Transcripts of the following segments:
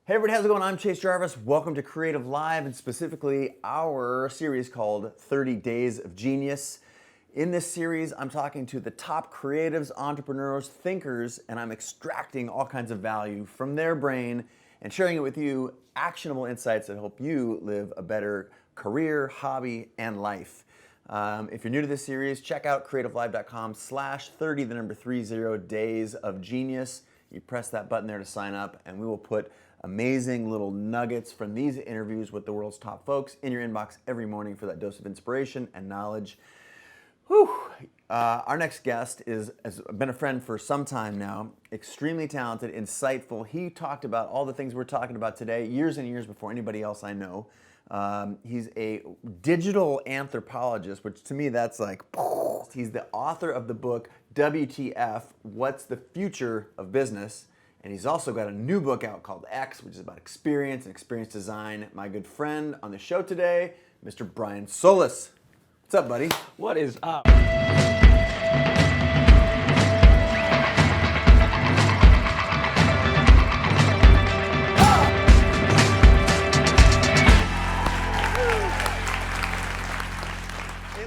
Hey everybody, how's it going? I'm Chase Jarvis. Welcome to Creative Live, and specifically our series called 30 Days of Genius. In this series, I'm talking to the top creatives, entrepreneurs, thinkers, and I'm extracting all kinds of value from their brain and sharing it with you, actionable insights that help you live a better career, hobby, and life. If you're new to this series, check out creativelive.com/30, the number 30 days of genius. You press that button there to sign up, and we will put amazing little nuggets from these interviews with the world's top folks in your inbox every morning for that dose of inspiration and knowledge. Whew. Our next guest has been a friend for some time now, extremely talented, insightful. He talked about all the things we're talking about today years and years before anybody else I know. He's a digital anthropologist, which to me that's like, he's the author of the book WTF, What's the Future of Business? And he's also got a new book out called X, which is about experience and experience design. My good friend on the show today, Mr. Brian Solis. What's up, buddy? What is up? We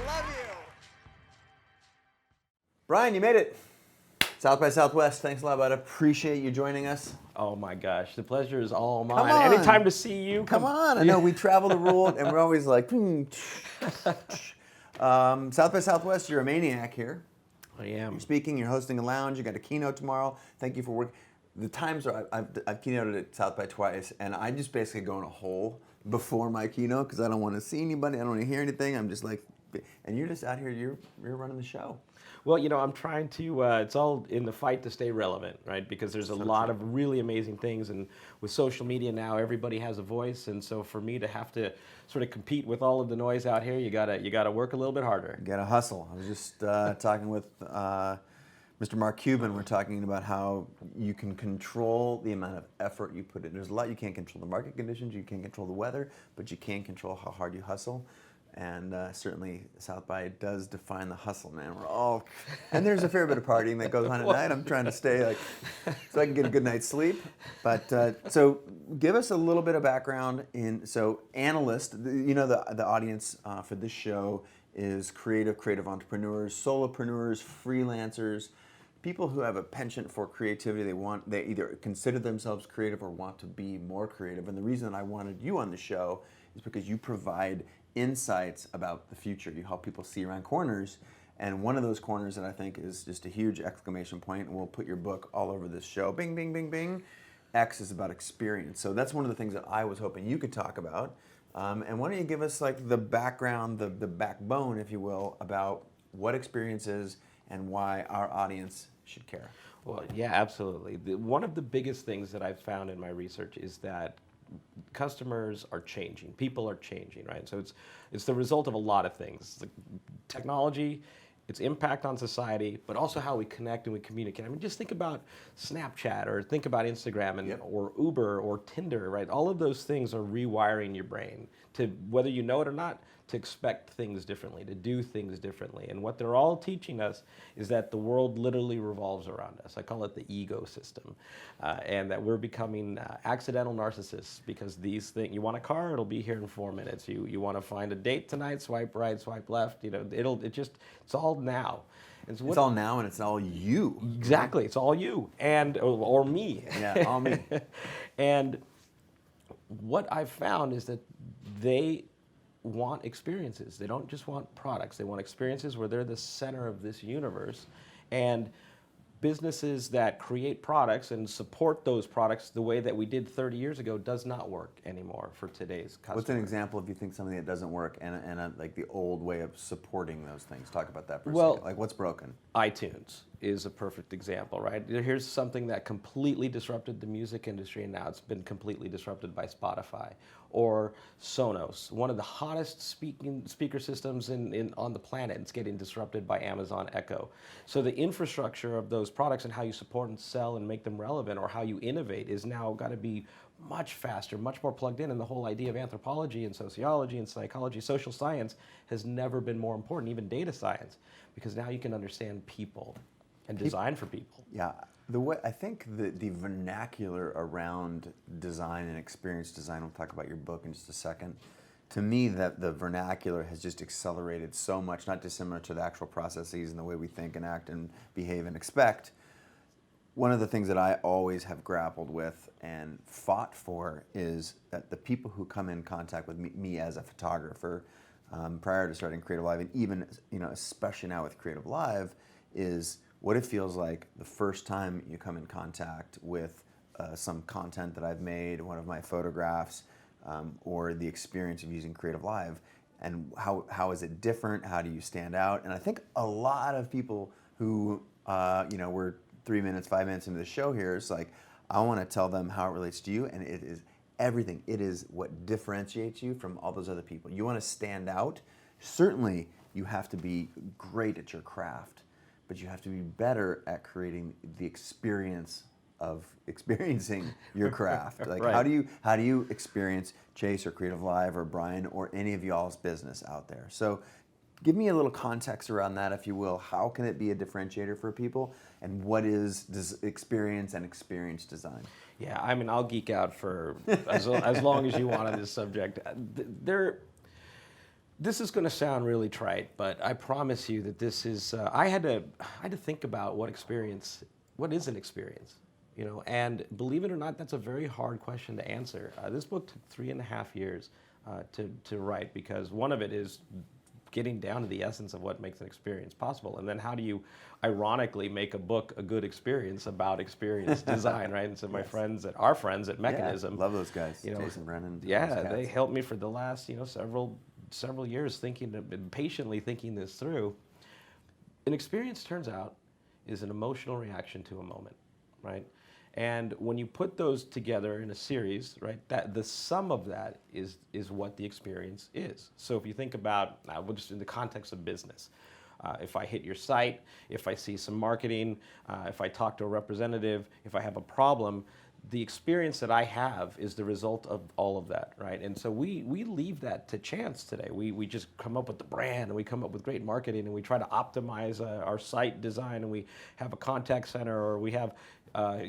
love you. Brian, you made it. South by Southwest, thanks a lot, bud. Appreciate you joining us. Oh my gosh, the pleasure is all mine. Come on. Anytime to see you. Come on. I know we travel the world and we're always like, South by Southwest, you're a maniac here. I am. You're speaking, you're hosting a lounge, you got a keynote tomorrow. Thank you for work. The times are, I've keynoted at South by twice, and I just basically go in a hole before my keynote because I don't want to see anybody, I don't want to hear anything. I'm just like, and you're just out here, you're running the show. Well, you know, I'm trying to, it's all in the fight to stay relevant, right? Because there's a lot of really amazing things, and with social media now, everybody has a voice, and so for me to have to sort of compete with all of the noise out here, you gotta work a little bit harder. You gotta hustle. I was just talking with Mr. Mark Cuban. We're talking about how you can control the amount of effort you put in. There's a lot you can't control: the market conditions, you can't control the weather, but you can control how hard you hustle. And certainly South by does define the hustle, man. We're all, and there's a fair bit of partying that goes on at night. I'm trying to stay like, so I can get a good night's sleep. But so give us a little bit of background in, so analyst, you know, the audience for this show is creative entrepreneurs, solopreneurs, freelancers, people who have a penchant for creativity. They either consider themselves creative or want to be more creative. And the reason I wanted you on the show is because you provide insights about the future. You help people see around corners, and one of those corners that I think is just a huge exclamation point, and we'll put your book all over this show. Bing, bing, bing, bing. X is about experience. So that's one of the things that I was hoping you could talk about. And why don't you give us like the background, the backbone, if you will, about what experience is and why our audience should care. Well, yeah, absolutely. One of the biggest things that I've found in my research is that customers are changing, people are changing, right? So it's the result of a lot of things, like technology, its impact on society, but also how we connect and we communicate. I mean, just think about Snapchat or think about Instagram and or Uber or Tinder, right? All of those things are rewiring your brain to, whether you know it or not, to expect things differently, to do things differently. And what they're all teaching us is that the world literally revolves around us. I call it the ego system. And that we're becoming accidental narcissists because these things, you want a car, it'll be here in 4 minutes. You want to find a date tonight, swipe right, swipe left, you know, it's all now. And so it's all now and it's all you. Exactly, it's all you and or me. Yeah, all me. And what I've found is that they want experiences. They don't just want products. They want experiences where they're the center of this universe. And businesses that create products and support those products the way that we did 30 years ago does not work anymore for today's customer. What's an example if you think something that doesn't work and like the old way of supporting those things? Talk about that for a second. Like what's broken? iTunes is a perfect example, right? Here's something that completely disrupted the music industry, and now it's been completely disrupted by Spotify. Or Sonos, one of the hottest speaker systems on the planet. It's getting disrupted by Amazon Echo. So the infrastructure of those products and how you support and sell and make them relevant, or how you innovate, is now got to be much faster, much more plugged in. And the whole idea of anthropology and sociology and psychology, social science, has never been more important, even data science, because now you can understand people and design for people. Yeah, The way I think the vernacular around design and experience design, we'll talk about your book in just a second. To me, that the vernacular has just accelerated so much, not dissimilar to the actual processes and the way we think and act and behave and expect. One of the things that I always have grappled with and fought for is that the people who come in contact with me as a photographer, prior to starting CreativeLive, and even especially now with CreativeLive, is what it feels like the first time you come in contact with some content that I've made, one of my photographs, or the experience of using CreativeLive, and how is it different? How do you stand out? And I think a lot of people who, we're 3 minutes, 5 minutes into the show here, it's like, I want to tell them how it relates to you, and it is everything. It is what differentiates you from all those other people. You want to stand out. Certainly, you have to be great at your craft, but you have to be better at creating the experience of experiencing your craft. Like, Right. how do you experience Chase or CreativeLive or Brian or any of y'all's business out there? So give me a little context around that, if you will. How can it be a differentiator for people, and what is experience and experience design? Yeah, I mean, I'll geek out for as long as you want on this subject. This is going to sound really trite, but I promise you that this is. I had to think about what is an experience, and believe it or not, that's a very hard question to answer. This book took 3.5 years to write, because one of it is getting down to the essence of what makes an experience possible, and then how do you ironically make a book a good experience about experience design, right? And so our friends at Mechanism, love those guys, Jason Brennan. Yeah, they helped me for the last several years patiently thinking this through. An experience, turns out, is an emotional reaction to a moment, right? And when you put those together in a series, right, that the sum of that is what the experience is. So if you think about, we'll just in the context of business, if I hit your site, if I see some marketing, if I talk to a representative, if I have a problem, the experience that I have is the result of all of that, right? And so we leave that to chance today. We just come up with the brand, and we come up with great marketing, and we try to optimize our site design, and we have a contact center, or we have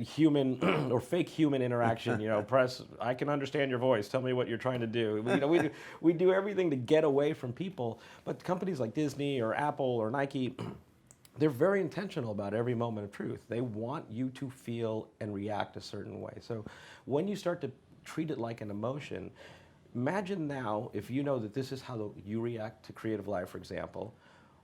human or fake human interaction. Press, I can understand your voice. Tell me what you're trying to do. We do everything to get away from people. But companies like Disney or Apple or Nike, they're very intentional about every moment of truth. They want you to feel and react a certain way. So when you start to treat it like an emotion, imagine now if you know that this is how you react to CreativeLive, for example.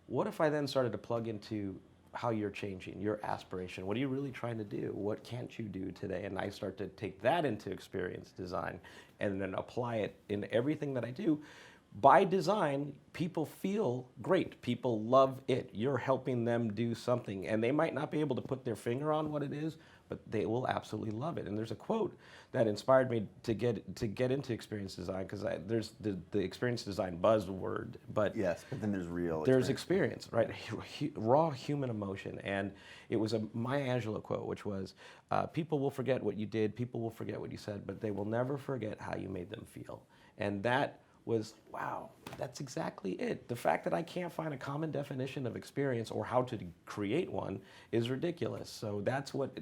What if I then started to plug into how you're changing, your aspiration? What are you really trying to do? What can't you do today? And I start to take that into experience design and then apply it in everything that I do. By design, people feel great. People love it. You're helping them do something, and they might not be able to put their finger on what it is, but they will absolutely love it. And there's a quote that inspired me to get into experience design, because there's the experience design buzzword, but yes, but then there's experience, right? Raw human emotion. And it was a Maya Angelou quote, which was, people will forget what you did, people will forget what you said, but they will never forget how you made them feel. And that was, wow, that's exactly it. The fact that I can't find a common definition of experience or how to create one is ridiculous. So that's what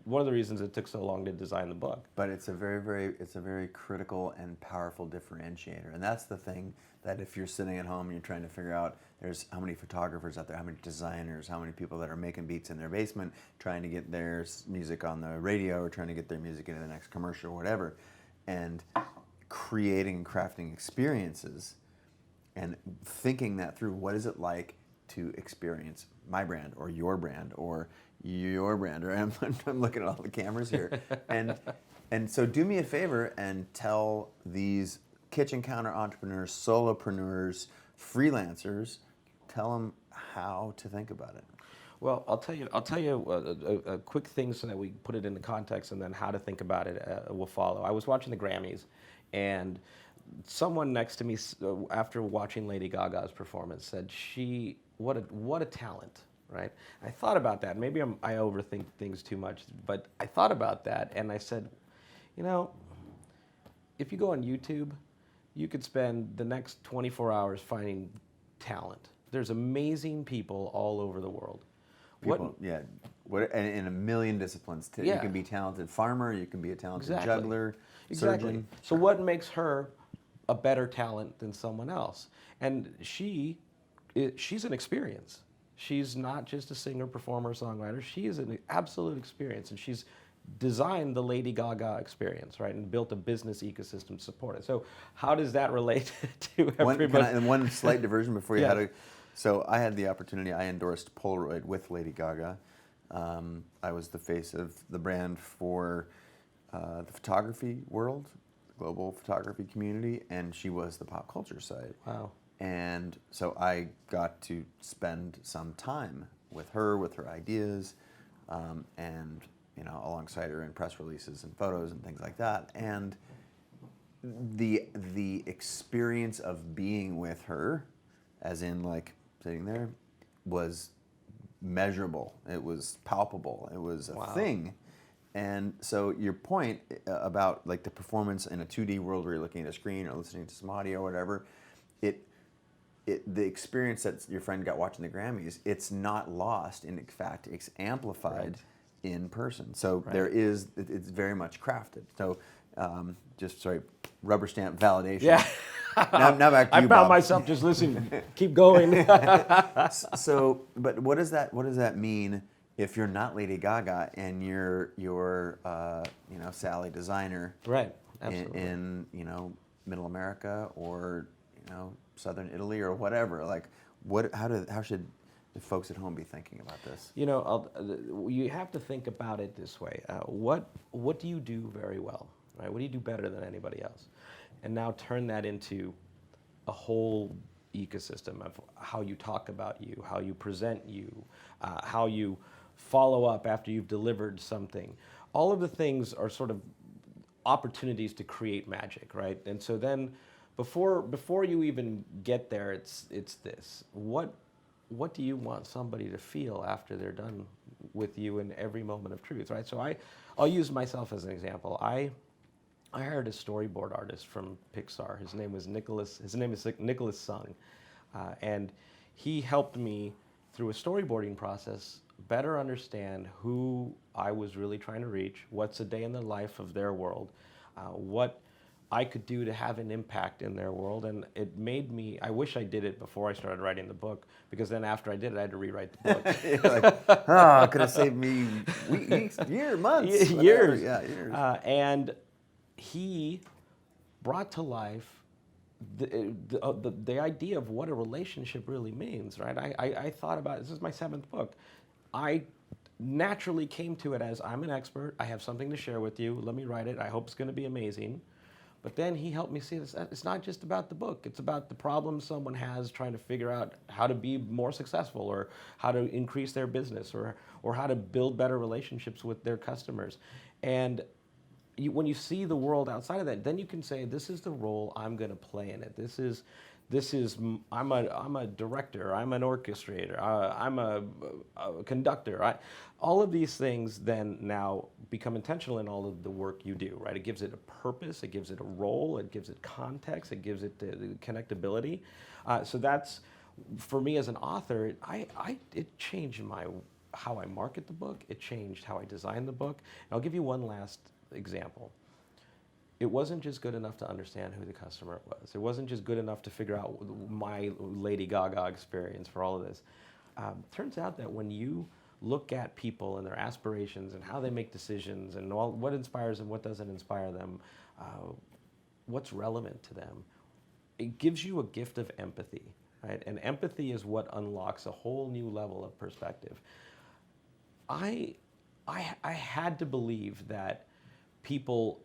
one of the reasons it took so long to design the book. But it's a very critical and powerful differentiator. And that's the thing, that if you're sitting at home and you're trying to figure out, there's how many photographers out there, how many designers, how many people that are making beats in their basement, trying to get their music on the radio, or trying to get their music into the next commercial or whatever. And creating and crafting experiences and thinking that through, what is it like to experience my brand or your brand or your brand, or I'm looking at all the cameras here, and so do me a favor and tell these kitchen counter entrepreneurs, solopreneurs, freelancers, tell them how to think about it. Well, I'll tell you a quick thing so that we put it into context, and then how to think about it will follow. I was watching the Grammys, and someone next to me, after watching Lady Gaga's performance, said, what a talent, right? I thought about that. Maybe I overthink things too much, but I thought about that, and I said, if you go on YouTube, you could spend the next 24 hours finding talent. There's amazing people all over the world. People, yeah. What, and in a million disciplines. Too. You Yeah. can be a talented farmer, you can be a talented Exactly. juggler, Exactly. surgeon. So what makes her a better talent than someone else? And she's an experience. She's not just a singer, performer, songwriter. She is an absolute experience, and she's designed the Lady Gaga experience, right, and built a business ecosystem to support it. So how does that relate to everybody? And one slight diversion before you Yes. had a. So I had the opportunity. I endorsed Polaroid with Lady Gaga. I was the face of the brand for the photography world, the global photography community, and she was the pop culture side. Wow. And so I got to spend some time with her ideas, and alongside her in press releases and photos and things like that. And the experience of being with her, as in like sitting there, was measurable. It was palpable. It was a Wow. thing. And so your point about like the performance in a 2D world where you're looking at a screen or listening to some audio or whatever, the experience that your friend got watching the Grammys, it's not lost. In fact, it's amplified in person. So it's very much crafted. So rubber stamp validation. Yeah. Now back to you, I found Bob. myself just listening. Keep going. So, but what does that mean if you're not Lady Gaga and you're Sally designer, Right. Absolutely. in Middle America or Southern Italy or whatever? Like, how should the folks at home be thinking about this? You have to think about it this way. What do you do very well? Right? What do you do better than anybody else? And now turn that into a whole ecosystem of how you talk about you, how you present you, how you follow up after you've delivered something. All of the things are sort of opportunities to create magic, right? And so then before you even get there, it's this. What do you want somebody to feel after they're done with you in every moment of truth, right? So I'll use myself as an example. I hired a storyboard artist from Pixar. His name is Nicholas Sung, and he helped me through a storyboarding process better understand who I was really trying to reach, what's a day in the life of their world, what I could do to have an impact in their world. And it made me, I wish I did it before I started writing the book, because then after I did it, I had to rewrite the book. It could have saved me weeks, months. Years. Yeah, years. And he brought to life the idea of what a relationship really means, right? I thought about it. This is my 7th book. I naturally came to it as, I'm an expert. I have something to share with you. Let me write it. I hope it's going to be amazing. But then he helped me see this. It's not just about the book. It's about the problems someone has trying to figure out how to be more successful, or how to increase their business, or how to build better relationships with their customers. And when you see the world outside of that, then you can say, this is the role I'm going to play in it. I'm a director, I'm an orchestrator, I'm a conductor. All of these things then now become intentional in all of the work you do, right? It gives it a purpose, it gives it a role, it gives it context, it gives it the connectability. So that's, for me as an author, it changed how I market the book, it changed how I design the book. And I'll give you one last example. It wasn't just good enough to understand who the customer was. It wasn't just good enough to figure out my Lady Gaga experience for all of this. Turns out that when you look at people and their aspirations and how they make decisions and what inspires them, what doesn't inspire them, what's relevant to them, it gives you a gift of empathy, right? And empathy is what unlocks a whole new level of perspective. I had to believe that people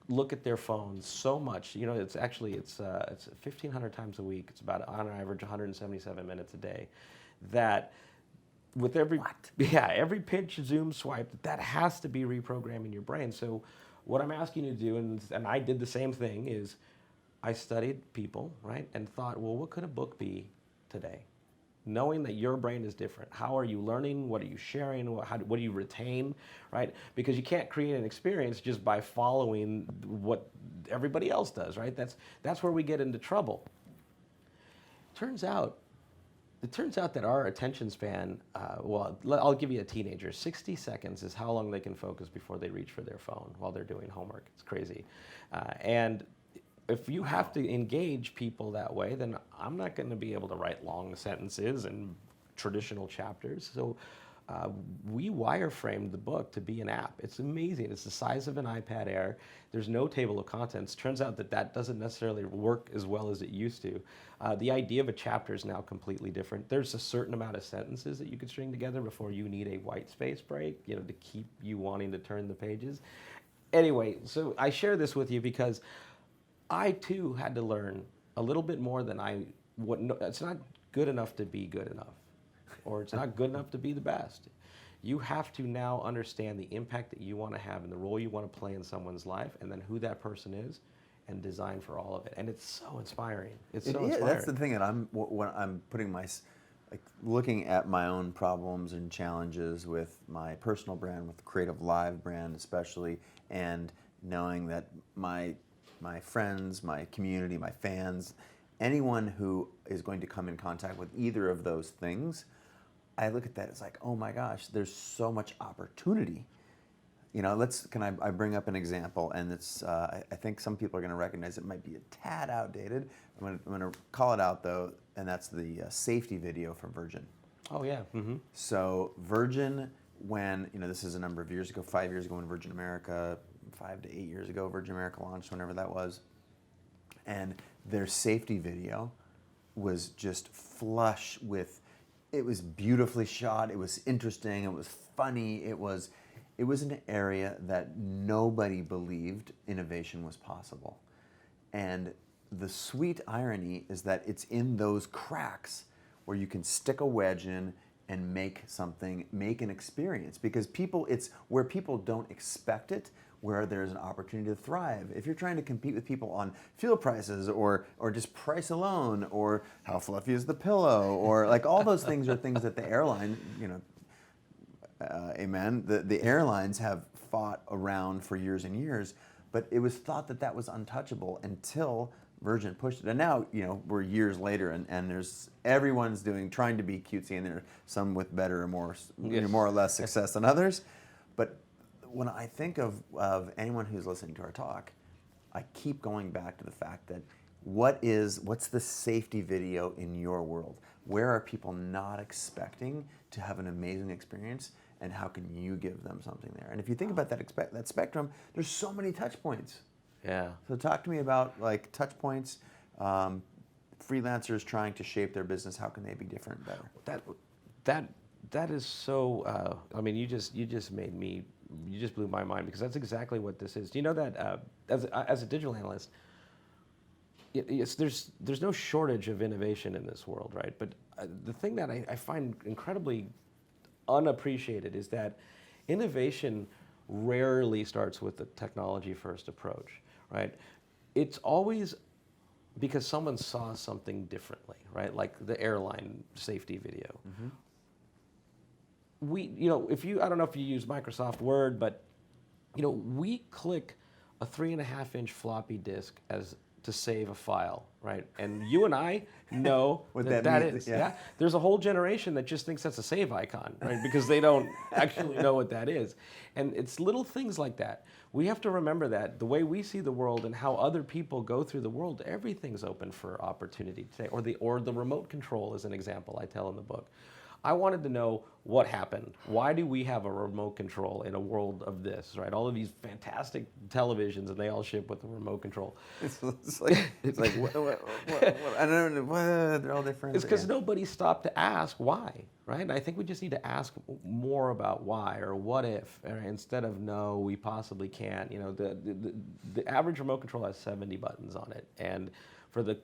look at their phones so much. It's 1,500 times a week. It's about on average 177 minutes a day. That with every pinch, zoom, swipe, that has to be reprogramming your brain. So what I'm asking you to do, and I did the same thing, is I studied people, right, and thought, well, what could a book be today? Knowing that your brain is different. How are you learning? What are you sharing? What do you retain, right? Because you can't create an experience just by following what everybody else does, right? That's where we get into trouble. Turns out it turns out that our attention span, I'll give you a teenager. 60 seconds is how long they can focus before they reach for their phone while they're doing homework. It's crazy. And if you have to engage people that way, then I'm not going to be able to write long sentences and traditional chapters. So we wireframed the book to be an app. It's amazing. It's the size of an iPad Air. There's no table of contents. Turns out that that doesn't necessarily work as well as it used to. The idea of a chapter is now completely different. There's a certain amount of sentences that you could string together before you need a white space break, to keep you wanting to turn the pages. Anyway, so I share this with you because I too had to learn a little bit more than it's not good enough to be good enough, or it's not good enough to be the best. You have to now understand the impact that you want to have and the role you want to play in someone's life, and then who that person is, and design for all of it. And it's so inspiring. It's so inspiring. That's the thing that when I'm putting looking at my own problems and challenges with my personal brand, with the CreativeLive brand especially, and knowing that my friends, my community, my fans, anyone who is going to come in contact with either of those things, I look at that as like, oh my gosh, there's so much opportunity. Can I bring up an example, and it's I think some people are going to recognize it might be a tad outdated. I'm going to call it out though, and that's the safety video from Virgin. Oh yeah. Mm-hmm. So Virgin, when this is a number of years ago, 5 years ago when Virgin America, 5 to 8 years ago, Virgin America launched, whenever that was, and their safety video was just flush with. It was beautifully shot. It was interesting. It was funny. It was an area that nobody believed innovation was possible. And the sweet irony is that it's in those cracks where you can stick a wedge in and make an experience. Because it's where people don't expect it, where there's an opportunity to thrive. If you're trying to compete with people on fuel prices or just price alone, or how fluffy is the pillow, or like all those things are things that the airline, amen, the airlines have fought around for years and years, but it was thought that was untouchable until Virgin pushed it. And now, we're years later, and everyone's trying to be cutesy, and there are some with better or more or less success than others. But when I think of anyone who's listening to our talk, I keep going back to the fact that what's the safety video in your world? Where are people not expecting to have an amazing experience, and how can you give them something there? And if you think about that spectrum, there's so many touch points. Yeah. So talk to me about touch points, freelancers trying to shape their business. How can they be different and better? That is so. You just blew my mind, because that's exactly what this is. Do you know that as a digital analyst, there's no shortage of innovation in this world, right? But the thing that I find incredibly unappreciated is that innovation rarely starts with the technology-first approach, right? It's always because someone saw something differently, right? Like the airline safety video. Mm-hmm. I don't know if you use Microsoft Word, but we click a 3.5-inch floppy disk to save a file, right? And you and I know what that is. Yeah. There's a whole generation that just thinks that's a save icon, right? Because they don't actually know what that is. And it's little things like that. We have to remember that the way we see the world and how other people go through the world, everything's open for opportunity today. Or the remote control is an example I tell in the book. I wanted to know what happened. Why do we have a remote control in a world of this, right? All of these fantastic televisions, and they all ship with a remote control. It's like what, I don't know, what, they're all different. It's because nobody stopped to ask why, right? And I think we just need to ask more about why, or what if, instead of no, we possibly can't. The average remote control has 70 buttons on it, and for the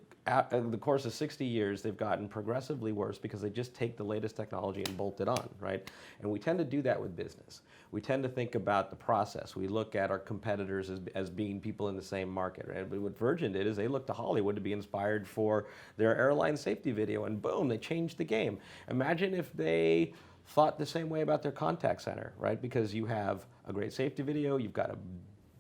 course of 60 years, they've gotten progressively worse because they just take the latest technology and bolt it on, right? And we tend to do that with business. We tend to think about the process. We look at our competitors as being people in the same market, right? But what Virgin did is they looked to Hollywood to be inspired for their airline safety video, and boom, they changed the game. Imagine if they thought the same way about their contact center, right? Because you have a great safety video, you've got a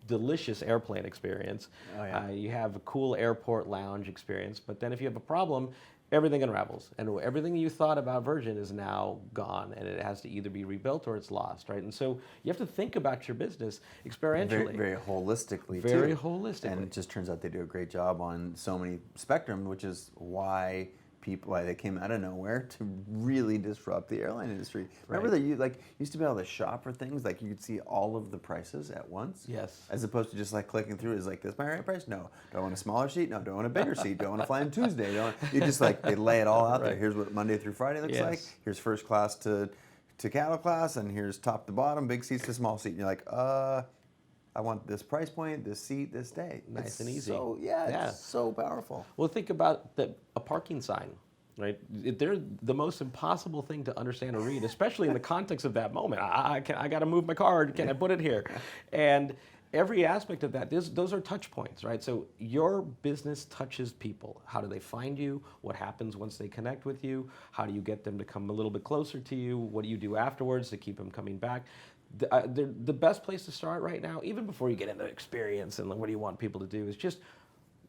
delicious airplane experience. Oh, yeah. You have a cool airport lounge experience, but then if you have a problem, everything unravels, and everything you thought about version is now gone, and it has to either be rebuilt or it's lost, right? And so you have to think about your business experientially, very holistically, very too. holistically. And it just turns out they do a great job on so many spectrum, which is why they came out of nowhere to really disrupt the airline industry. Remember that you used to be able to shop for things, like you could see all of the prices at once? Yes. As opposed to just like clicking through, is like, this my right price? No. Do I want a smaller seat? No. Do I want a bigger seat? Do I want to fly on Tuesday? You just they lay it all out there. Here's what Monday through Friday looks like. Here's first class to cattle class, and here's top to bottom, big seats to small seat. And you're like, I want this price point, this seat, this day. Nice and easy. So, it's so powerful. Well, think about a parking sign, right? They're the most impossible thing to understand or read, especially in the context of that moment. I got to move my car. Can I put it here? And every aspect of that, those are touch points, right? So your business touches people. How do they find you? What happens once they connect with you? How do you get them to come a little bit closer to you? What do you do afterwards to keep them coming back? The best place to start right now, even before you get into experience and what do you want people to do, is just,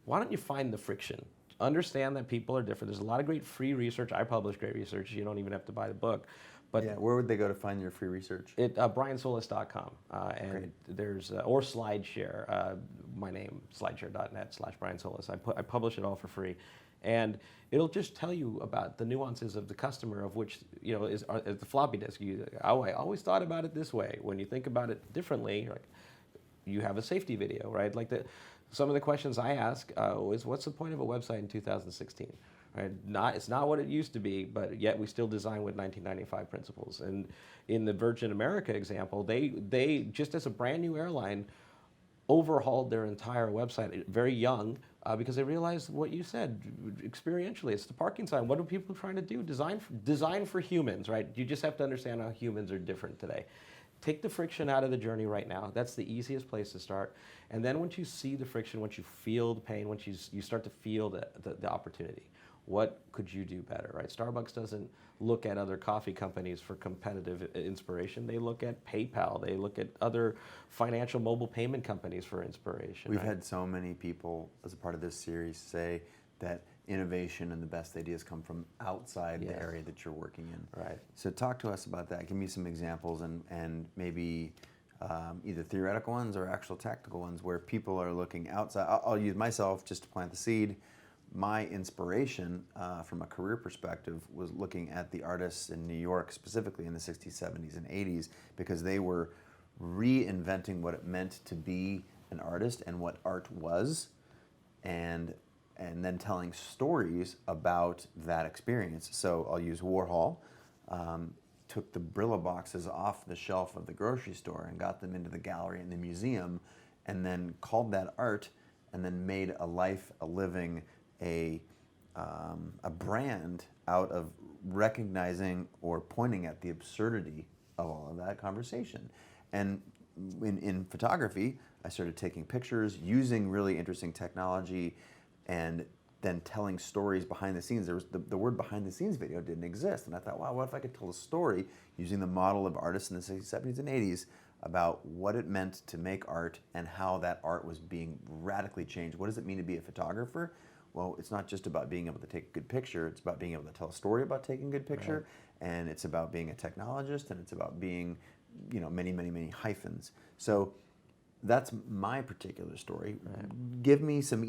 why don't you find the friction? Understand that people are different. There's a lot of great free research. I publish great research. You don't even have to buy the book. But where would they go to find your free research? BrianSolis.com, and there's or SlideShare. My name, slideshare.net/Brian Solis. I publish it all for free, and it'll just tell you about the nuances of the customer, of which is the floppy disk. I always thought about it this way. When you think about it differently, you have a safety video, right? Some of the questions I ask is, what's the point of a website in 2016? Right? It's not what it used to be, but yet we still design with 1995 principles. And in the Virgin America example, they just as a brand new airline overhauled their entire website very young because they realized what you said experientially. It's the parking sign. What are people trying to do? Design for humans, right? You just have to understand how humans are different today. Take the friction out of the journey right now. That's the easiest place to start. And then once you see the friction, once you feel the pain, once you start to feel the opportunity, what could you do better, right? Starbucks doesn't look at other coffee companies for competitive inspiration. They look at PayPal. They look at other financial mobile payment companies for inspiration. We've had so many people, as a part of this series, say that innovation and the best ideas come from outside the area that you're working in. Right. So talk to us about that. Give me some examples and maybe either theoretical ones or actual tactical ones where people are looking outside. I'll use myself just to plant the seed. My inspiration from a career perspective was looking at the artists in New York, specifically in the 60s, 70s, and 80s, because they were reinventing what it meant to be an artist and what art was, and then telling stories about that experience. So I'll use Warhol. Took the Brillo boxes off the shelf of the grocery store and got them into the gallery in the museum, and then called that art, and then made a life, a living, a brand out of recognizing or pointing at the absurdity of all of that conversation. And in photography, I started taking pictures using really interesting technology and then telling stories behind the scenes. There was the word behind the scenes video didn't exist. And I thought, wow, what if I could tell a story using the model of artists in the 60s, 70s, and 80s about what it meant to make art and how that art was being radically changed. What does it mean to be a photographer? Well, it's not just about being able to take a good picture. It's about being able to tell a story about taking a good picture. Right. And it's about being a technologist, and it's about being, many, many, many hyphens. So that's my particular story. Right. Give me some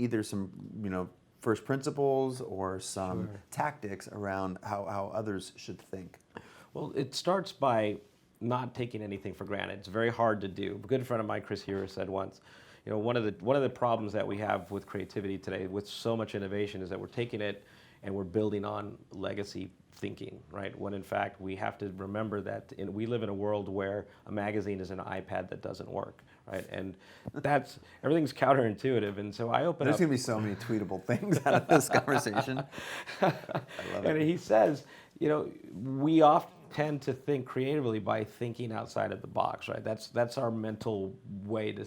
first principles or some tactics around how others should think. Well, it starts by not taking anything for granted. It's very hard to do. A good friend of mine, Chris Hero, said once, one of the problems that we have with creativity today, with so much innovation, is that we're taking it and we're building on legacy thinking, right? When in fact we have to remember that we live in a world where a magazine is an iPad that doesn't work, right? And everything's counterintuitive. And so I open There's up. There's going to be so many tweetable things out of this conversation. I love it. And he says, we often tend to think creatively by thinking outside of the box, right? That's our mental way to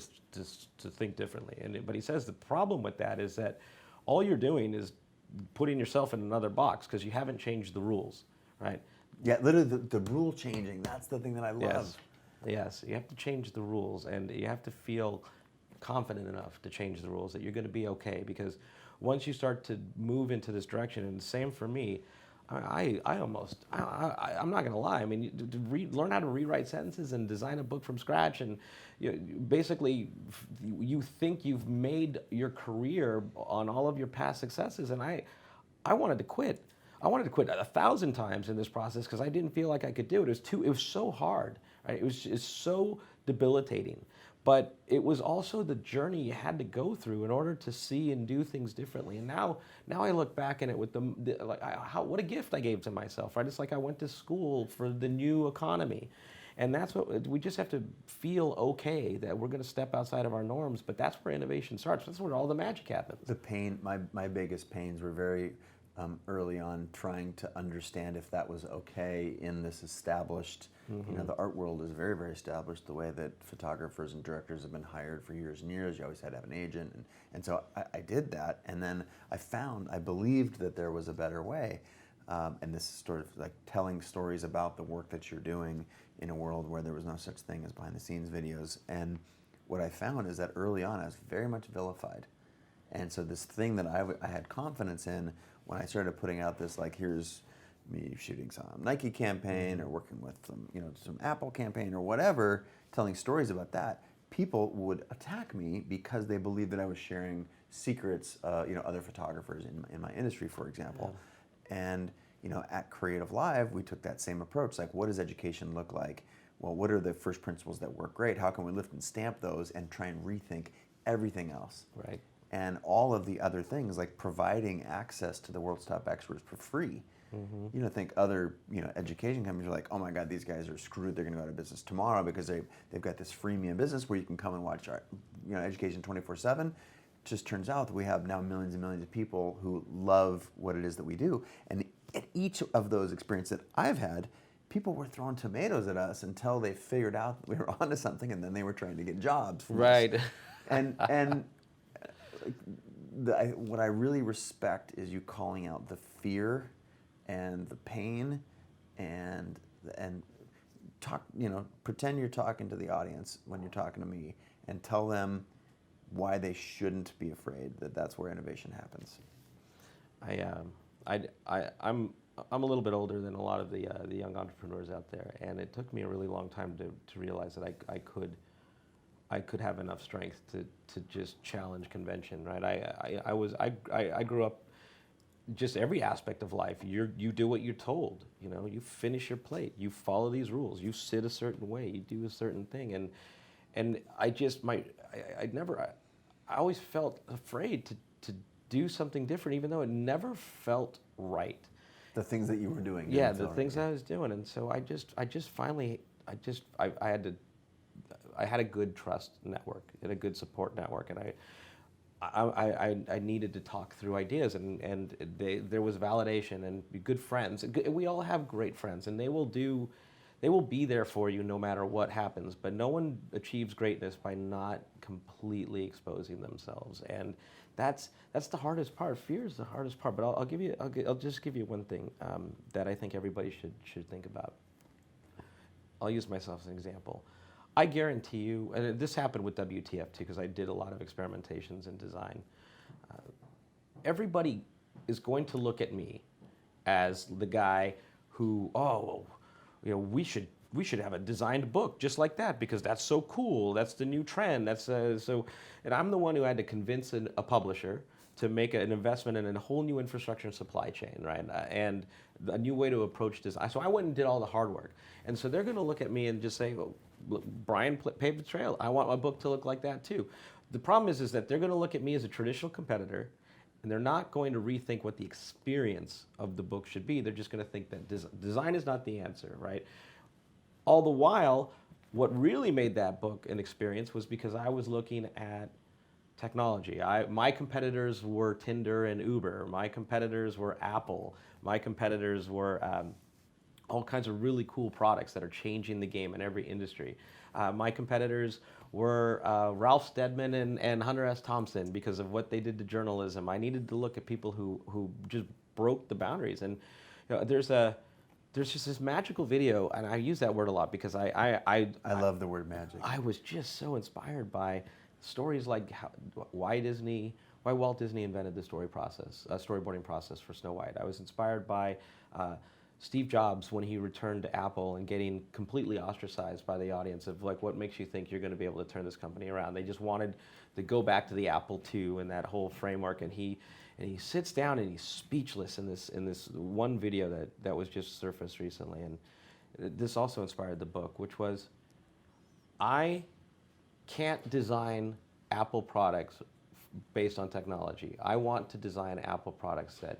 think differently. But he says the problem with that is that all you're doing is putting yourself in another box because you haven't changed the rules, right? Yeah, literally the rule changing, that's the thing that I love. Yes, you have to change the rules, and you have to feel confident enough to change the rules, that you're going to be okay. Because once you start to move into this direction, and same for me, I'm not going to lie. I mean, learn how to rewrite sentences and design a book from scratch, and basically, you think you've made your career on all of your past successes. And I wanted to quit. I wanted to quit 1,000 times in this process because I didn't feel like I could do it. It was so hard. Right? It's so debilitating. But it was also the journey you had to go through in order to see and do things differently. And now I look back in it with what a gift I gave to myself, right? It's like I went to school for the new economy. And that's what we just have to feel okay that we're going to step outside of our norms, but that's where innovation starts. That's where all the magic happens. The pain, my biggest pains were very early on, trying to understand if that was okay in this established, the art world is very, very established, the way that photographers and directors have been hired for years and years. You always had to have an agent. And so I did that. And then I believed that there was a better way. And this is sort of like telling stories about the work that you're doing in a world where there was no such thing as behind the scenes videos. And what I found is that early on I was very much vilified. And so this thing that I had confidence in, when I started putting out this, like, here's me shooting some Nike campaign or working with some Apple campaign or whatever, telling stories about that, people would attack me because they believed that I was sharing secrets, other photographers in my industry, for example. Yeah. And at CreativeLive, we took that same approach. Like, what does education look like? Well, what are the first principles that work great? How can we lift and stamp those and try and rethink everything else? Right. And all of the other things, like providing access to the world's top experts for free. Mm-hmm. Think other education companies are like, oh my God, these guys are screwed. They're going to go out of business tomorrow because they've got this freemium business where you can come and watch our education 24/7. Just turns out that we have now millions and millions of people who love what it is that we do. And at each of those experiences that I've had, people were throwing tomatoes at us until they figured out that we were onto something, and then they were trying to get jobs from right. us. And what I really respect is you calling out the fear and the pain, and talk. Pretend you're talking to the audience when you're talking to me, and tell them why they shouldn't be afraid. That's where innovation happens. I'm a little bit older than a lot of the young entrepreneurs out there, and it took me a really long time to realize that I could have enough strength to just challenge convention, right? I grew up, just every aspect of life, you do what you're told. You finish your plate, you follow these rules, you sit a certain way, you do a certain thing, and I always felt afraid to do something different, even though it never felt right. The things that you were doing. Yeah, the things I was doing, and so I had a good trust network and a good support network, and I needed to talk through ideas, and there was validation and good friends. We all have great friends, and they will be there for you no matter what happens. But no one achieves greatness by not completely exposing themselves, and that's the hardest part. Fear is the hardest part. But I'll just give you one thing that I think everybody should think about. I'll use myself as an example. I guarantee you, and this happened with WTF too, because I did a lot of experimentations in design. Everybody is going to look at me as the guy who, we should have a designed book just like that because that's so cool. That's the new trend. And I'm the one who had to convince a publisher to make an investment in a whole new infrastructure and supply chain, right? And a new way to approach design. So I went and did all the hard work. And so they're going to look at me and just say, Brian paved the trail. I want my book to look like that too. The problem is that they're going to look at me as a traditional competitor, and they're not going to rethink what the experience of the book should be. They're just going to think that design is not the answer, right? All the while, what really made that book an experience was because I was looking at technology. My competitors were Tinder and Uber. My competitors were Apple. My competitors were all kinds of really cool products that are changing the game in every industry. My competitors were Ralph Steadman and Hunter S. Thompson because of what they did to journalism. I needed to look at people who just broke the boundaries. And there's just this magical video, and I use that word a lot because I love the word magic. I was just so inspired by stories like why Walt Disney invented the storyboarding process for Snow White. I was inspired by Steve Jobs when he returned to Apple and getting completely ostracized by the audience of like, what makes you think you're going to be able to turn this company around? They just wanted to go back to the Apple II and that whole framework, and he sits down and he's speechless in this one video that was just surfaced recently, and this also inspired the book, which was, I can't design Apple products based on technology. I want to design Apple products that,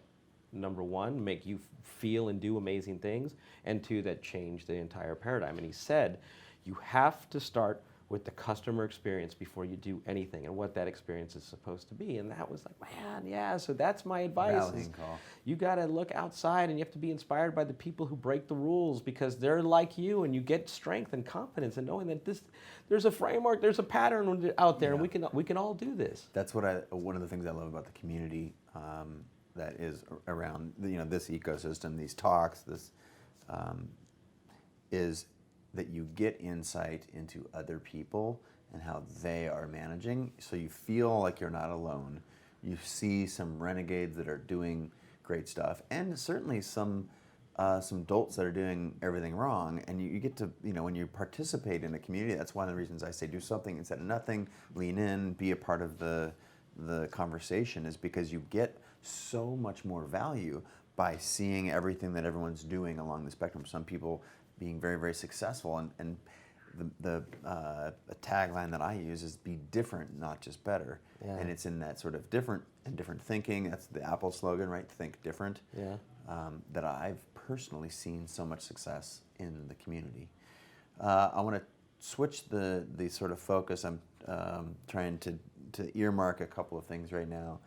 number one, make you feel and do amazing things, and two, that change the entire paradigm. And he said, you have to start with the customer experience before you do anything, and what that experience is supposed to be. And that was like, man, yeah, so that's my advice. You got to look outside, and you have to be inspired by the people who break the rules, because they're like you, and you get strength and confidence in knowing that there's a framework, there's a pattern out there, and we can all do this. That's one of the things I love about the community that is around this ecosystem, these talks, is that you get insight into other people and how they are managing, so you feel like you're not alone. You see some renegades that are doing great stuff, and certainly some dolts that are doing everything wrong. And you get to, when you participate in a community, that's one of the reasons I say do something instead of nothing, lean in, be a part of the conversation, is because you get so much more value by seeing everything that everyone's doing along the spectrum. Some people being very, very successful, and the tagline that I use is be different, not just better. Yeah. And it's in that sort of different thinking. That's the Apple slogan, right? Think different. Yeah. That I've personally seen so much success in the community. I want to switch the sort of focus. I'm trying to earmark a couple of things right now.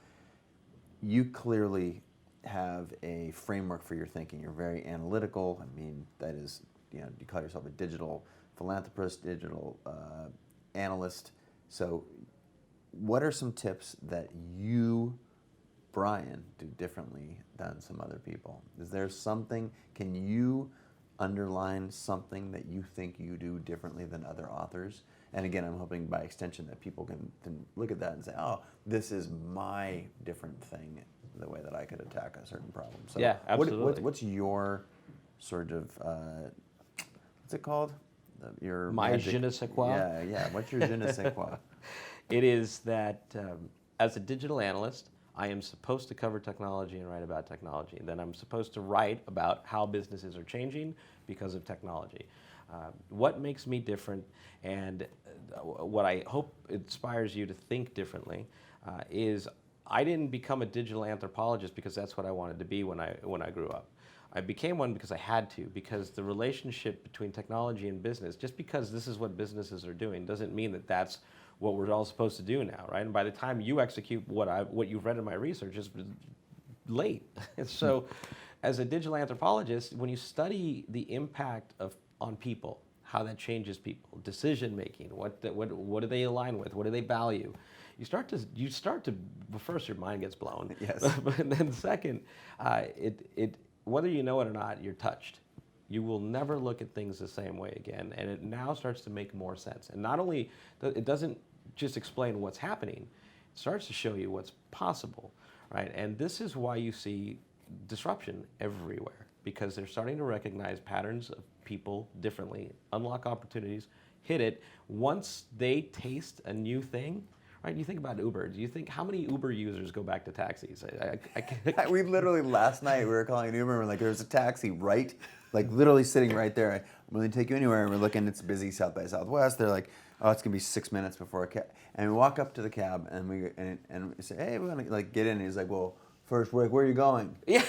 You clearly have a framework for your thinking. You're very analytical. I mean, that is, you call yourself a digital philanthropist, digital analyst. So what are some tips that you, Brian, do differently than some other people? Is there something, can you underline something that you think you do differently than other authors? And again, I'm hoping by extension that people can look at that and say, oh, this is my different thing, the way that I could attack a certain problem. So yeah, absolutely. What's your sort of, what's it called? Your my magic, je ne sais quoi? Yeah. What's your je ne sais quoi? It is that as a digital analyst, I am supposed to cover technology and write about technology. Then I'm supposed to write about how businesses are changing because of technology. What makes me different, and what I hope inspires you to think differently, is I didn't become a digital anthropologist because that's what I wanted to be when I grew up. I became one because I had to, because the relationship between technology and business, just because this is what businesses are doing, doesn't mean that that's what we're all supposed to do now, right? And by the time you execute what you've read in my research, is late. So, as a digital anthropologist, when you study the impact on people, how that changes people, decision making, what do they align with, what do they value, you start to well, first your mind gets blown. Yes. But then second, whether you know it or not, you're touched. You will never look at things the same way again, and it now starts to make more sense. And not only it doesn't just explain what's happening, it starts to show you what's possible, right? And this is why you see disruption everywhere, because they're starting to recognize patterns of people differently, unlock opportunities, hit it. Once they taste a new thing, right? You think about Uber. Do you think how many Uber users go back to taxis? We literally last night we were calling an Uber and we're like, there's a taxi right, like literally sitting right there. I'm willing to take you anywhere. And we're looking, it's busy South by Southwest. They're like, oh, it's gonna be 6 minutes before a cab. And we walk up to the cab and we say, hey, we're gonna like get in. And he's like, well, first, where are you going? Yeah.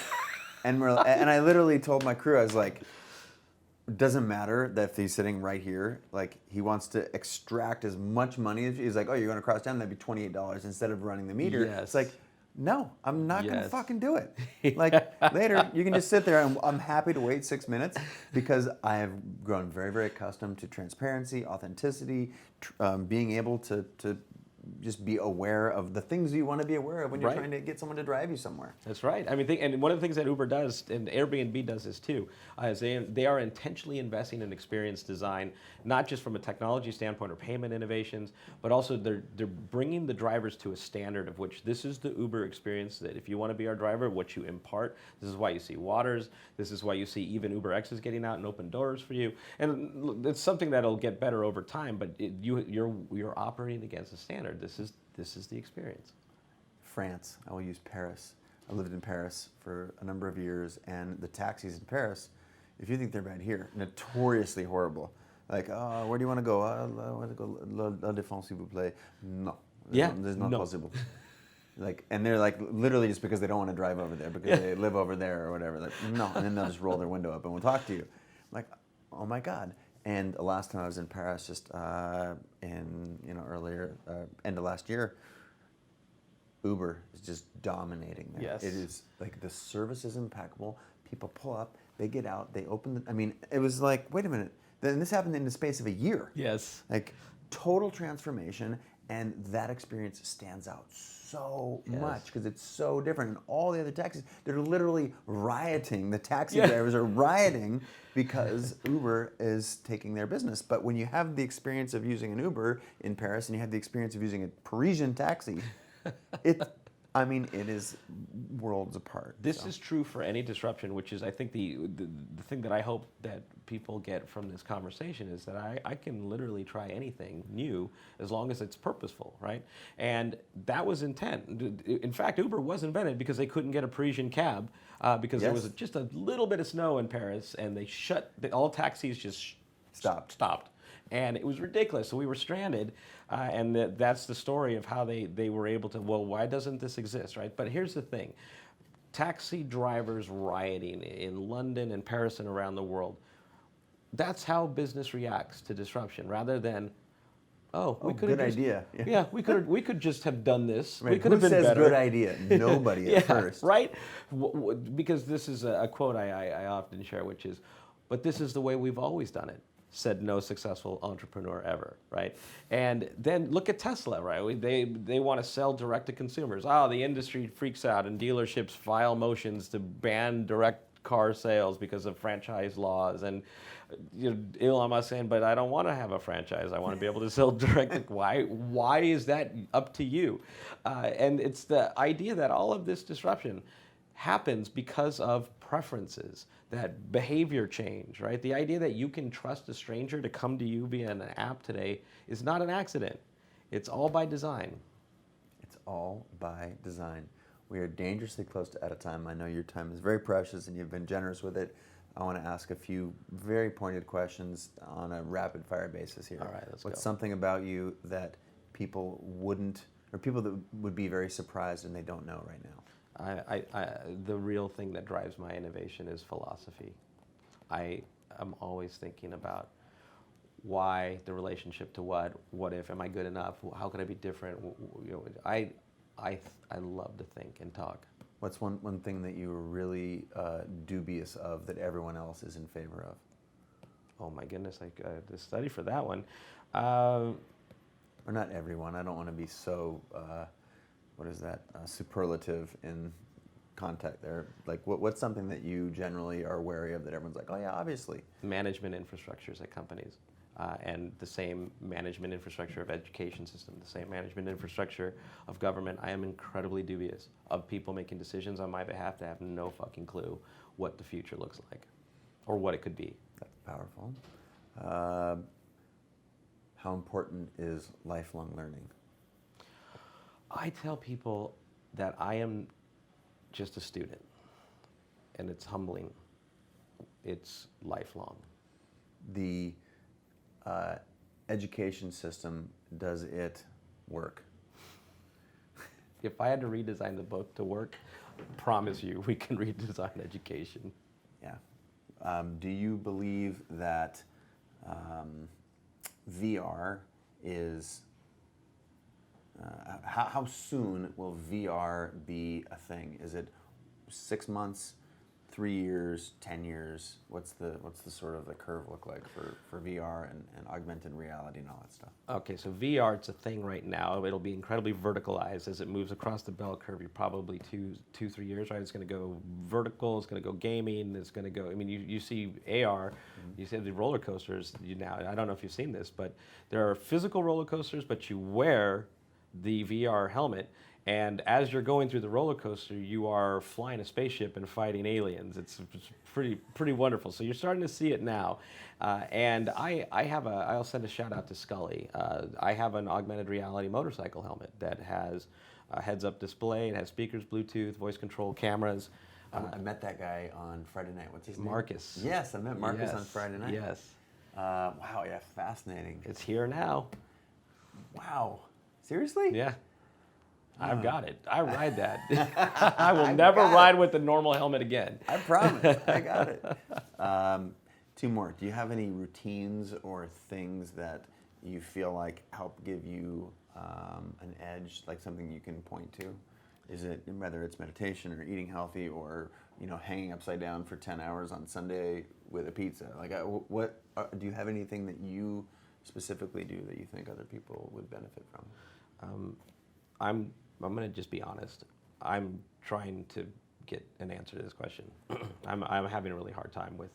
And I literally told my crew, I was like, it doesn't matter that if he's sitting right here, like he wants to extract as much money as he's like, oh, you're going to cross town, that'd be $28 instead of running the meter. Yes. It's like, no, I'm not going to fucking do it. Like later, you can just sit there and I'm happy to wait 6 minutes because I have grown very, very accustomed to transparency, authenticity, being able to just be aware of the things you want to be aware of when you're Right. trying to get someone to drive you somewhere. That's right. I mean, and one of the things that Uber does, and Airbnb does this too, is they are intentionally investing in experience design, not just from a technology standpoint or payment innovations, but also they're bringing the drivers to a standard of which this is the Uber experience that if you want to be our driver, what you impart. This is why you see Waters. This is why you see even Uber X is getting out and open doors for you. And it's something that'll get better over time, but you're operating against a standard. This is the experience. France, I will use Paris. I lived in Paris for a number of years, and the taxis in Paris, if you think they're bad here, notoriously horrible. Like, oh, where do you want to go? I want to go La Défense, s'il vous plaît. No, there's not no. possible. Like, and they're like literally just because they don't want to drive over there because they live over there or whatever. Like, no, and then they'll just roll their window up and we'll talk to you. I'm like, oh my God. And the last time I was in Paris, just earlier end of last year, Uber is just dominating there. Yes. It is like the service is impeccable. People pull up, they get out, they open the, I mean, it was like, wait a minute. Then this happened in the space of a year. Yes. Like total transformation, and that experience stands out so much because it's so different. And all the other taxis, they're literally rioting. The taxi drivers are rioting because Uber is taking their business. But when you have the experience of using an Uber in Paris and you have the experience of using a Parisian taxi, it is worlds apart. This is true for any disruption, which is, I think, the thing that I hope that people get from this conversation is that I can literally try anything new as long as it's purposeful, right? And that was intent. In fact, Uber was invented because they couldn't get a Parisian cab because there was just a little bit of snow in Paris, and they all taxis just stopped. And it was ridiculous. So we were stranded, and that's the story of how they were able to, well, why doesn't this exist, right? But here's the thing. Taxi drivers rioting in London and Paris and around the world, that's how business reacts to disruption, rather than, we could have good idea. Yeah, we could just have done this. Right. We could have been Who says better. good idea? Nobody at first. Right? Because this is a quote I often share, which is, but this is the way we've always done it, said no successful entrepreneur ever, right? And then look at Tesla, right? They want to sell direct to consumers. The industry freaks out and dealerships file motions to ban direct car sales because of franchise laws. And Elon Musk saying, but I don't want to have a franchise. I want to be able to sell direct. Why is that up to you? And it's the idea that all of this disruption happens because of preferences, that behavior change, right? The idea that you can trust a stranger to come to you via an app today is not an accident. It's all by design. It's all by design. We are dangerously close to out of time. I know your time is very precious and you've been generous with it. I want to ask a few very pointed questions on a rapid fire basis here. All right, let's go. What's something about you that people wouldn't, or people that would be very surprised and they don't know right now? The real thing that drives my innovation is philosophy. I am always thinking about why, the relationship to what if, am I good enough, how could I be different? I love to think and talk. What's one thing that you were really dubious of that everyone else is in favor of? Oh my goodness, I had to study for that one. Or not everyone, I don't want to be so, superlative in contact there. Like what's something that you generally are wary of that everyone's like, oh yeah, obviously? Management infrastructures at companies. And the same management infrastructure of education system, the same management infrastructure of government. I am incredibly dubious of people making decisions on my behalf that have no fucking clue what the future looks like or what it could be. That's powerful. How important is lifelong learning? I tell people that I am just a student, and it's humbling. It's lifelong. The education system, does it work? If I had to redesign the book to work, promise you we can redesign education. Yeah. Do you believe that VR is, how soon will VR be a thing? Is it 6 months, 3 years, 10 years? What's the sort of the curve look like for VR and augmented reality and all that stuff? Okay, so VR, it's a thing right now. It'll be incredibly verticalized as it moves across the bell curve. You're probably 3 years, right? It's going to go vertical. It's going to go gaming. It's going to go. I mean, you see AR. You see the roller coasters. Now, I don't know if you've seen this, but there are physical roller coasters, but you wear the VR helmet. And as you're going through the roller coaster, you are flying a spaceship and fighting aliens. It's pretty wonderful. So you're starting to see it now. And I'll send a shout out to Scully. I have an augmented reality motorcycle helmet that has a heads-up display. It has speakers, Bluetooth, voice control, cameras. I met that guy on Friday night. What's his name? Marcus. Yes, I met Marcus on Friday night. Yes. Wow, yeah, fascinating. It's here now. Wow. Seriously? Yeah. I've got it. I ride that. I will never ride with the normal helmet again. I promise. I got it. 2 more. Do you have any routines or things that you feel like help give you an edge, like something you can point to? Is it whether it's meditation or eating healthy or hanging upside down for 10 hours on Sunday with a pizza? Like, do you have anything that you specifically do that you think other people would benefit from? I'm going to just be honest. I'm trying to get an answer to this question. I'm having a really hard time with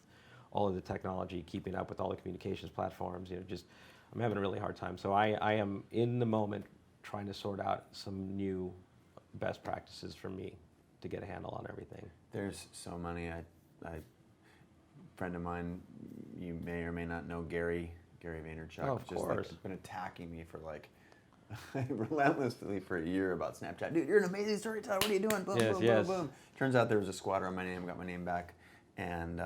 all of the technology, keeping up with all the communications platforms. I'm having a really hard time. So I am in the moment trying to sort out some new best practices for me to get a handle on everything. There's so many. A friend of mine, you may or may not know Gary Vaynerchuk. Oh, of course. Has been attacking me for relentlessly for a year about Snapchat. Dude, you're an amazing storyteller. What are you doing? Boom, yes, boom, yes. boom, boom. Turns out there was a squatter on my name. Got my name back, and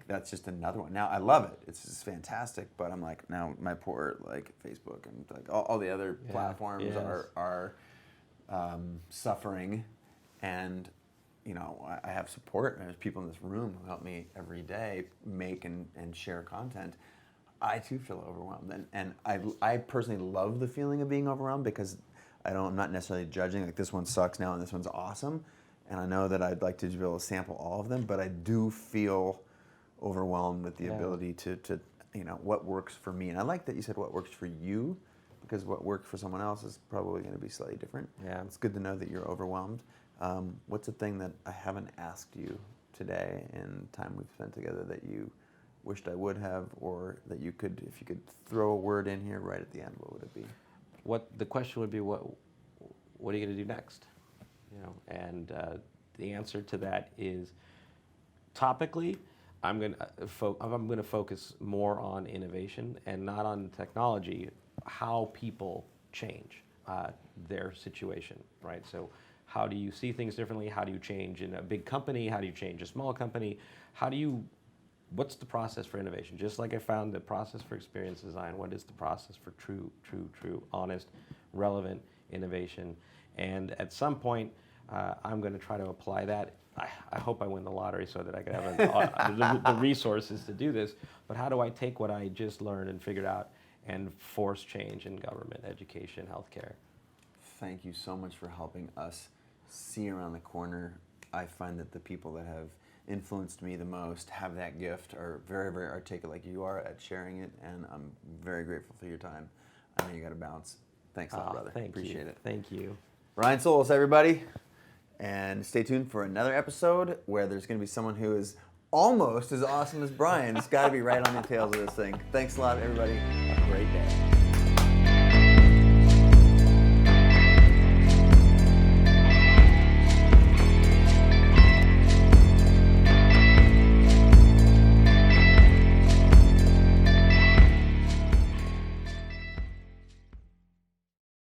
that's just another one. Now I love it. It's just fantastic. But I'm like, now my poor Facebook and all the other platforms are suffering, and I have support. There's people in this room who help me every day make and share content. I too feel overwhelmed, and I personally love the feeling of being overwhelmed because I'm not necessarily judging like this one sucks now and this one's awesome, and I know that I'd like to be able to sample all of them, but I do feel overwhelmed with the ability to what works for me, and I like that you said what works for you because what works for someone else is probably going to be slightly different. Yeah, it's good to know that you're overwhelmed. What's a thing that I haven't asked you today in time we've spent together that you wished I would have, or that you could, if you could throw a word in here right at the end, what would it be? The question would be, what are you going to do next? And the answer to that is, topically, I'm going to focus more on innovation and not on technology, how people change their situation, right? So how do you see things differently? How do you change in a big company? How do you change a small company? What's the process for innovation? Just like I found the process for experience design, what is the process for true, honest, relevant innovation? And at some point, I'm going to try to apply that. I hope I win the lottery so that I can have the resources to do this. But how do I take what I just learned and figured out and force change in government, education, healthcare? Thank you so much for helping us see around the corner. I find that the people that have influenced me the most have that gift, are very, very articulate like you are at sharing it, and I'm very grateful for your time. I know you got to bounce. Thanks a lot, brother. Appreciate it. Thank you. Brian Solis, everybody. And stay tuned for another episode where there's going to be someone who is almost as awesome as Brian. It's got to be right on the tails of this thing. Thanks a lot, everybody. Have a great day.